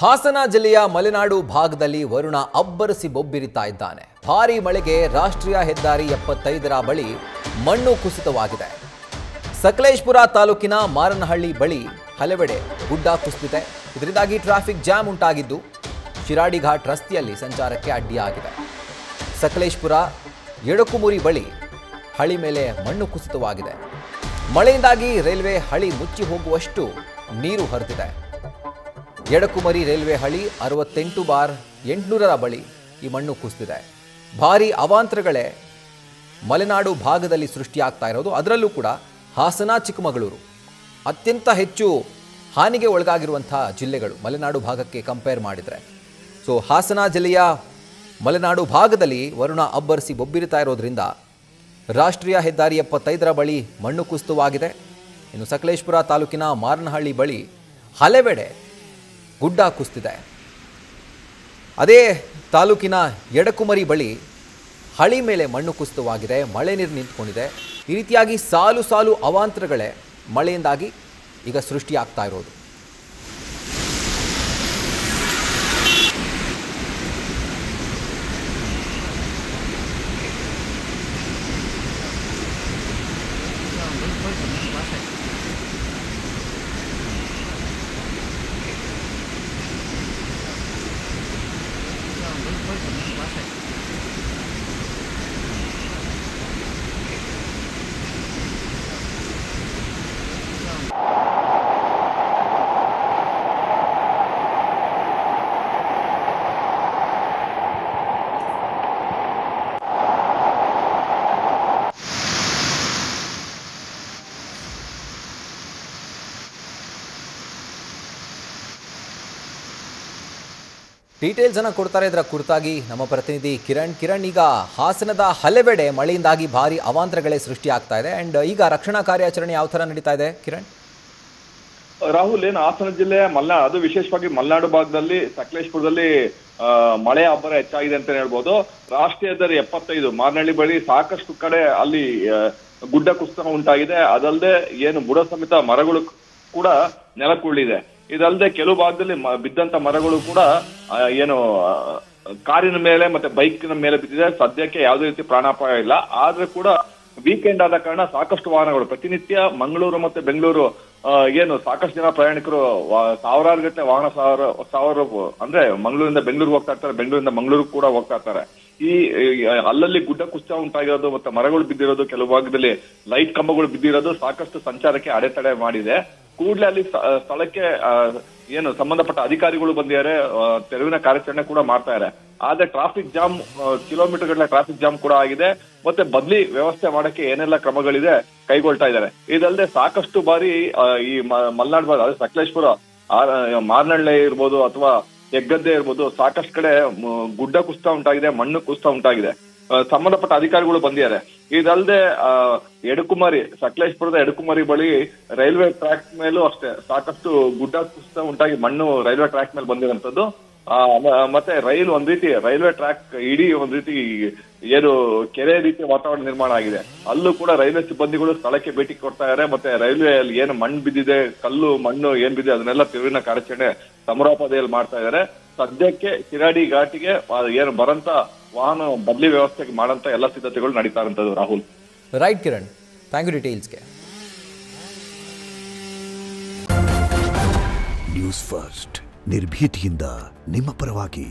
ಹಾಸನ ಜಿಲ್ಲೆಯ ಮಲೆನಾಡು ಭಾಗದಲ್ಲಿ ವರುಣ ಅಬ್ಬರಿಸಿ ಬೊಬ್ಬಿರಿತಾ ಇದ್ದಾನೆ. ಭಾರೀ ಮಳೆಗೆ ರಾಷ್ಟ್ರೀಯ ಹೆದ್ದಾರಿ 75ರ ಬಳಿ ಮಣ್ಣು ಕುಸಿತವಾಗಿದೆ. ಸಕಲೇಶಪುರ ತಾಲೂಕಿನ ಮಾರನಹಳ್ಳಿ ಬಳಿ ಹಲವೆಡೆ ಗುಡ್ಡ ಕುಸಿದಿದೆ. ಇದರಿಂದಾಗಿ ಟ್ರಾಫಿಕ್ ಜಾಮ್ ಉಂಟಾಗಿದ್ದು ಶಿರಾಡಿ ಘಾಟ್ ರಸ್ತೆಯಲ್ಲಿ ಸಂಚಾರಕ್ಕೆ ಅಡ್ಡಿಯಾಗಿದೆ. ಸಕಲೇಶಪುರ ಎಡಕುಮುರಿ ಬಳಿ ಹಳಿ ಮೇಲೆ ಮಣ್ಣು ಕುಸಿತವಾಗಿದೆ. ಮಳೆಯಿಂದಾಗಿ ರೈಲ್ವೆ ಹಳಿ ಮುಚ್ಚಿ ಹೋಗುವಷ್ಟು ನೀರು ಹರಿದಿದೆ. ಎಡಕುಮರಿ ರೈಲ್ವೆ ಹಳಿ 68/800ರ ಬಳಿ ಈ ಮಣ್ಣು ಕುಸಿದಿದೆ. ಭಾರೀ ಅವಾಂತರಗಳೇ ಮಲೆನಾಡು ಭಾಗದಲ್ಲಿ ಸೃಷ್ಟಿಯಾಗ್ತಾ ಇರೋದು. ಅದರಲ್ಲೂ ಕೂಡ ಹಾಸನ, ಚಿಕ್ಕಮಗಳೂರು ಅತ್ಯಂತ ಹೆಚ್ಚು ಹಾನಿಗೆ ಒಳಗಾಗಿರುವಂಥ ಜಿಲ್ಲೆಗಳು ಮಲೆನಾಡು ಭಾಗಕ್ಕೆ ಕಂಪೇರ್ ಮಾಡಿದರೆ. ಸೊ ಹಾಸನ ಜಿಲ್ಲೆಯ ಮಲೆನಾಡು ಭಾಗದಲ್ಲಿ ವರುಣ ಅಬ್ಬರಿಸಿ ಬೊಬ್ಬಿರಿತಾ ಇರೋದ್ರಿಂದ ರಾಷ್ಟ್ರೀಯ ಹೆದ್ದಾರಿ 75ರ ಬಳಿ ಮಣ್ಣು ಕುಸಿತವಾಗಿದೆ. ಇನ್ನು ಸಕಲೇಶಪುರ ತಾಲೂಕಿನ ಮಾರನಹಳ್ಳಿ ಬಳಿ ಹಲವೆಡೆ ಗುಡ್ಡ ಕುಸಿದಿದೆ. ಅದೇ ತಾಲೂಕಿನ ಎಡಕುಮರಿ ಬಳಿ ಹಳಿ ಮೇಲೆ ಮಣ್ಣು ಕುಸಿತವಾಗಿದೆ. ಮಳೆ ನೀರು ನಿಂತ್ಕೊಂಡಿದೆ. ಈ ರೀತಿಯಾಗಿ ಸಾಲು ಸಾಲು ಅವಾಂತರಗಳೇ ಮಳೆಯಿಂದಾಗಿ ಈಗ ಸೃಷ್ಟಿಯಾಗ್ತಾ ಇರೋದು. ಡೀಟೇಲ್ಸ್ ಅನ್ನು ಕೊಡ್ತಾರೆ ಇದರ ಕುರಿತಾಗಿ ನಮ್ಮ ಪ್ರತಿನಿಧಿ ಕಿರಣ್. ಈಗ ಹಾಸನದ ಹಲವೆಡೆ ಮಳೆಯಿಂದಾಗಿ ಭಾರಿ ಅವಾಂತರಗಳೇ ಸೃಷ್ಟಿಯಾಗ್ತಾ ಇದೆ. ಅಂಡ್ ಈಗ ರಕ್ಷಣಾ ಕಾರ್ಯಾಚರಣೆ ಯಾವ ತರ ನಡೀತಾ ಇದೆ ಕಿರಣ್? ರಾಹುಲ್, ಏನು ಹಾಸನ ಜಿಲ್ಲೆಯ ಅದು ವಿಶೇಷವಾಗಿ ಮಲೆನಾಡು ಭಾಗದಲ್ಲಿ ಸಕಲೇಶಪುರದಲ್ಲಿ ಮಳೆ ಅಬ್ಬರ ಹೆಚ್ಚಾಗಿದೆ ಅಂತ ಹೇಳ್ಬೋದು. ರಾಷ್ಟ್ರೀಯ ಹೆದ್ದಾರಿ 75 ಮಾರನಹಳ್ಳಿ ಬಳಿ ಸಾಕಷ್ಟು ಕಡೆ ಅಲ್ಲಿ ಗುಡ್ಡ ಕುಸಿತ ಉಂಟಾಗಿದೆ. ಅದಲ್ಲದೆ ಏನು ಬುಡ ಸಮೇತ ಮರಗಳು ಕೂಡ ನೆಲಕ್ಕುರುಳಿದೆ. ಇದಲ್ಲದೆ ಕೆಲವು ಭಾಗದಲ್ಲಿ ಬಿದ್ದಂತ ಮರಗಳು ಕೂಡ ಏನು ಕಾರಿನ ಮೇಲೆ ಮತ್ತೆ ಬೈಕಿನ ಮೇಲೆ ಬಿದ್ದಿದೆ. ಸದ್ಯಕ್ಕೆ ಯಾವುದೇ ರೀತಿ ಪ್ರಾಣಾಪಾಯ ಇಲ್ಲ. ಆದ್ರೆ ಕೂಡ ವೀಕೆಂಡ್ ಆದ ಕಾರಣ ಸಾಕಷ್ಟು ವಾಹನಗಳು ಪ್ರತಿನಿತ್ಯ ಮಂಗಳೂರು ಮತ್ತೆ ಬೆಂಗಳೂರು ಏನು ಸಾಕಷ್ಟು ಜನ ಪ್ರಯಾಣಿಕರು ಸಾವಿರಾರು ಗಟ್ಟಲೆ ವಾಹನ ಸಾವಿರ ಅಂದ್ರೆ ಮಂಗಳೂರಿಂದ ಬೆಂಗಳೂರಿಗೆ ಹೋಗ್ತಾ ಇರ್ತಾರೆ, ಬೆಂಗಳೂರಿಂದ ಮಂಗಳೂರು ಕೂಡ ಹೋಗ್ತಾ ಇರ್ತಾರೆ. ಈ ಅಲ್ಲಲ್ಲಿ ಗುಡ್ಡ ಕುಸಿತ ಉಂಟಾಗಿರೋದು ಮತ್ತೆ ಮರಗಳು ಬಿದ್ದಿರೋದು, ಕೆಲವು ಭಾಗದಲ್ಲಿ ಲೈಟ್ ಕಂಬಗಳು ಬಿದ್ದಿರೋದು ಸಾಕಷ್ಟು ಸಂಚಾರಕ್ಕೆ ಅಡೆತಡೆ ಮಾಡಿದೆ. ಕೂಡಲೇ ಅಲ್ಲಿ ಸ್ಥಳಕ್ಕೆ ಏನು ಸಂಬಂಧಪಟ್ಟ ಅಧಿಕಾರಿಗಳು ಬಂದಿದ್ದಾರೆ, ತೆರವಿನ ಕಾರ್ಯಾಚರಣೆ ಕೂಡ ಮಾಡ್ತಾ ಇದ್ದಾರೆ. ಆದ್ರೆ ಟ್ರಾಫಿಕ್ ಜಾಮ್, ಕಿಲೋಮೀಟರ್ ಗಟ್ಟಲೆ ಟ್ರಾಫಿಕ್ ಜಾಮ್ ಕೂಡ ಆಗಿದೆ. ಮತ್ತೆ ಬದಲಿ ವ್ಯವಸ್ಥೆ ಮಾಡಕ್ಕೆ ಏನೆಲ್ಲ ಕ್ರಮಗಳಿದೆ ಕೈಗೊಳ್ತಾ ಇದ್ದಾರೆ. ಇದಲ್ಲದೆ ಸಾಕಷ್ಟು ಬಾರಿ ಈ ಮಲೆನಾಡು ಭಾಗ ಸಕಲೇಶಪುರ, ಮಾರನಹಳ್ಳಿ ಇರ್ಬೋದು ಅಥವಾ ಹೆಗ್ಗದ್ದೆ ಇರ್ಬೋದು, ಸಾಕಷ್ಟು ಕಡೆ ಗುಡ್ಡ ಕುಸಿತ ಉಂಟಾಗಿದೆ, ಮಣ್ಣು ಕುಸಿತ ಉಂಟಾಗಿದೆ. ಸಂಬಂಧಪಟ್ಟ ಅಧಿಕಾರಿಗಳು ಬಂದಿದ್ದಾರೆ. ಇದಲ್ಲದೆ ಎಡಕುಮರಿ, ಸಕಲೇಶಪುರದ ಎಡಕುಮರಿ ಬಳಿ ರೈಲ್ವೆ ಟ್ರ್ಯಾಕ್ ಮೇಲೂ ಅಷ್ಟೇ ಸಾಕಷ್ಟು ಗುಡ್ಡ ಕುಸಿತ ಉಂಟಾಗಿ ಮಣ್ಣು ರೈಲ್ವೆ ಟ್ರ್ಯಾಕ್ ಮೇಲೆ ಬಂದಿರುವಂತದ್ದು. ಮತ್ತೆ ರೈಲ್ವೆ ಟ್ರ್ಯಾಕ್ ಇಡೀ ಒಂದ್ ರೀತಿ ಏನು ಕೆರೆ ರೀತಿ ವಾತಾವರಣ ನಿರ್ಮಾಣ ಆಗಿದೆ. ಅಲ್ಲೂ ಕೂಡ ರೈಲ್ವೆ ಸಿಬ್ಬಂದಿಗಳು ಸ್ಥಳಕ್ಕೆ ಭೇಟಿ ಕೊಡ್ತಾ ಇದ್ದಾರೆ. ಮತ್ತೆ ರೈಲ್ವೆ ಅಲ್ಲಿ ಏನು ಮಣ್ಣು ಬಿದ್ದಿದೆ, ಕಲ್ಲು ಮಣ್ಣು ಏನ್ ಬಿದ್ದಿದೆ ಅದನ್ನೆಲ್ಲ ತೆರವಿನ ಕಾರ್ಯಾಚರಣೆ ಸಮರೋಪಾದಿಯಲ್ಲಿ ಮಾಡ್ತಾ ಇದ್ದಾರೆ. ಸದ್ಯಕ್ಕೆ ಶಿರಾಡಿ ಘಾಟಿಗೆ ಏನು ಬರಂತ ವಾಹನ ಬದಲಿ ವ್ಯವಸ್ಥೆಗೆ ಮಾಡಂತ ಎಲ್ಲ ಸಿದ್ಧತೆಗಳು ನಡೀತಾ ಇರುವಂತದ್ದು. Rahul, right Kiran, thank you ಡೀಟೇಲ್ಸ್ಗೆ. ನ್ಯೂಸ್ ಫಸ್ಟ್ ನಿರ್ಭೀತಿಯಿಂದ ನಿಮ್ಮ ಪರವಾಗಿ.